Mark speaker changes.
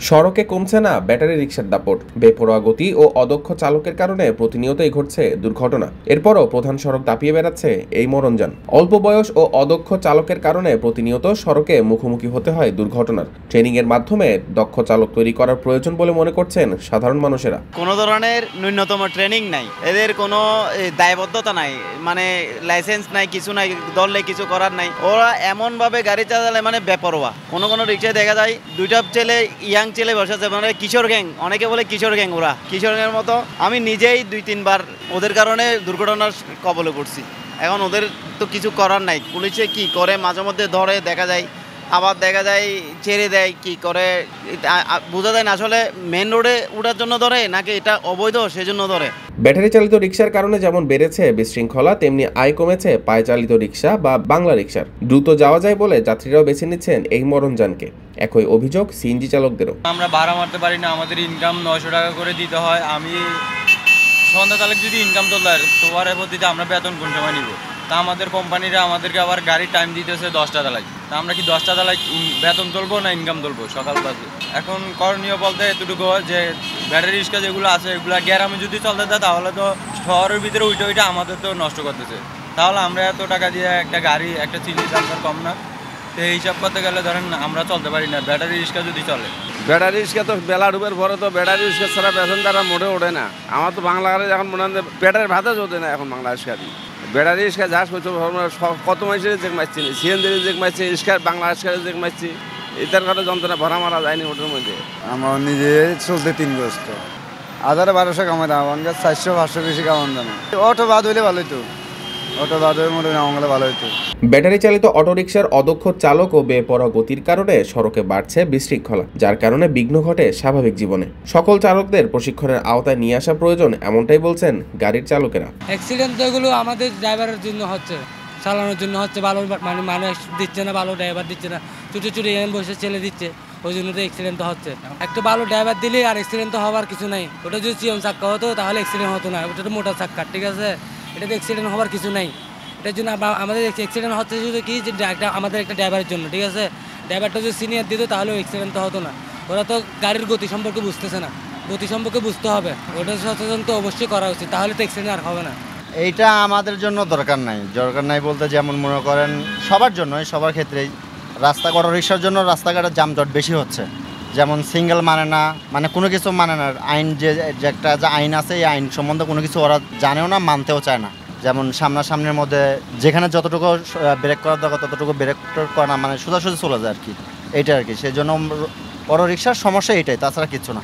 Speaker 1: সড়কে কমছে না ব্যাটারি রিকশার দাপট। বেপরোয়া গতি ও অদক্ষ চালকের কারণে প্রতিনিয়তই ঘটছে দুর্ঘটনা। এরপরও প্রধান সড়ক দাপিয়ে বেড়াচ্ছে এই মরণযান। অল্প বয়স ও অদক্ষ চালকের কারণে প্রতিনিয়ত সড়কে মুখোমুখি হতে হয় দুর্ঘটনার। ট্রেনিং এর মাধ্যমে দক্ষ চালক তৈরি করার প্রয়োজন বলে মনে করছেন সাধারণ মানুষেরা।
Speaker 2: কোনো ধরনের ন্যূনতম ট্রেনিং নাই, এদের কোনো দায়বদ্ধতা নাই, মানে লাইসেন্স নাই, কিছু নাই, ধরলে কিছু করার নাই। ওরা এমনভাবে গাড়ি চালালে মানে বেপরোয়া। কোনো রিক্সায় দেখা যায় দুইটা ছেলে, ইয়াং ছেলে বসে আছে, মানে কিশোর গ্যাং, অনেকে বলে কিশোর গ্যাং। ওরা কিশোর গ্যাংয়ের মতো। আমি নিজেই 2-3 বার ওদের কারণে দুর্ঘটনার কবলে পড়ছি। এখন ওদের তো কিছু করার নাই। পুলিশে কি করে, মাঝে মধ্যে ধরে দেখা যায়, আবার দেখা যায় ছেড়ে দেয়, কি করে বোঝা যায় না আসলে মেন রোডে ওঠার জন্য ধরে নাকি এটা অবৈধ সেজন্য ধরে।
Speaker 1: ব্যাটারি চালিত রিকশার কারণে যেমন বেড়েছে বিশৃঙ্খলা, তেমনি আয় কমেছে পায়ে চালিত রিকশা বা বাংলা রিকশার। দ্রুত যাওয়া যায় বলে যাত্রীরাও বেছে নিচ্ছেন এই মরণযানকে। একই অভিযোগ সিএনজি চালকদেরও।
Speaker 3: আমরা ভাড়া মারতে পারি না, আমাদের ইনকাম 900 টাকা করে দিতে হয়। আমি সন্ধ্যা তালেক যদি ইনকাম তোলার পদ্ধতিতে আমরা বেতন কোন সময় নিব? তা আমাদের কোম্পানিরা আমাদেরকে আবার গাড়ির টাইম দিতেছে 10টা তালাক। তা আমরা কি 10টা তালাক বেতন তুলবো না ইনকাম তুলবো সকাল বাজে? এখন করণীয় বলতে এতটুকু যে ব্যাটারি রিক্সা যেগুলো আছে এগুলো গ্রামে যদি চলতে দেয় তাহলে তো শহরের ভিতরে ওইটা আমাদের তো নষ্ট করতেছে। তাহলে আমরা এত টাকা দিয়ে একটা গাড়ি, একটা চিল্লি চার্জার কম না, তো এই হিসাব করতে গেলে ধরেন আমরা চলতে পারি না ব্যাটারি রিক্সা যদি চলে।
Speaker 4: ব্যাটারি রিক্সা তো বেলা ডুবের পরে তো ব্যাটারি রিক্সা ছাড়া প্যাসেঞ্জাররা মোড়ে ওঠে না। আমার তো বাংলা গাড়ি এখন মনে হয় ব্যাটারির ভাতে চলতে না এখন বাংলা রিক্সা দিয়ে। ব্যাটারি রিক্সা যা করছে কত মানুষের চেক মারছি, সিএনজির চেক মারছি, রিক্সার বাংলা রিক্সার চেক মারছি, এটার কারণে যন্ত্রণা ভরা মারা যায়নি ওটার মধ্যে।
Speaker 5: আমার নিজে চলতে 3 বছর 1200 কামাই দাম, আমার 400-500 বেশি কামান দাম। অটো বাদ হইলে ভালো হইতো, অটো বাদ হয়ে মনে হয় ভালো হইতো।
Speaker 1: ব্যাটারি চালিত অটোরিকশার অদক্ষ চালক ও বেপরোয়া গতির কারণে সড়কে বাড়ছে বিশৃঙ্খলা, যার কারণে বিঘ্ন ঘটে স্বাভাবিক জীবনে। সকল চালকদের প্রশিক্ষণের আওতায় নিয়ে আসা প্রয়োজন, এমনটাই বলছেন গাড়ির চালকেরা।
Speaker 6: অ্যাক্সিডেন্ট এগুলো আমাদের ড্রাইভারের জন্য হচ্ছে, চালানোর জন্য হচ্ছে, ভালো মানে মানুষ দিচ্ছে না, ভালো ড্রাইভার দিচ্ছে না, ছোটো ছোটো বসে ছেলে দিচ্ছে, ওই জন্য তো অ্যাক্সিডেন্ট হচ্ছে। একটা ভালো ড্রাইভার দিলে আর অ্যাক্সিডেন্ট তো হওয়ার কিছু নাই। ওটা যদি চিয়ন চাক্কা হতো তাহলে অ্যাক্সিডেন্ট হতো না, ওটা তো মোটা চাক্কা, ঠিক আছে? এটাতে অ্যাক্সিডেন্ট হওয়ার কিছু নাই। এটার জন্য আমাদের অ্যাক্সিডেন্ট হচ্ছে শুধু কি যে আমাদের একটা ড্রাইভারের জন্য, ঠিক আছে? ড্রাইভারটা যদি সিনিয়র দিত তাহলে অ্যাক্সিডেন্ট তো হতো না। ওরা তো গাড়ির গতি সম্পর্কে বুঝতেছে না, গতি সম্পর্কে বুঝতে হবে, ওটা সচেতন তো অবশ্যই করা উচিত, তাহলে তো অ্যাক্সিডেন্ট আর হবে না।
Speaker 2: এইটা আমাদের জন্য দরকার নাই বলতে যেমন মনে করেন সবার জন্যই, সবার ক্ষেত্রেই। অটো রিক্সার জন্য রাস্তাঘাটে যানজট বেশি হচ্ছে, যেমন সিঙ্গেল মানে না, মানে কোনো কিছু মানে না। আইন যে একটা যে আইন আছে, এই আইন সম্বন্ধে কোনো কিছু ওরা জানেও না, মানতেও চায় না। যেমন সামনাসামনির মধ্যে যেখানে যতটুকু ব্রেক করার দরকার ততটুকু ব্রেক করে না, মানে সোজাসুজি চলে যায় আর কি, এইটা আর কি। সেই জন্য অটো রিক্সার সমস্যা এটাই, তাছাড়া কিছু না।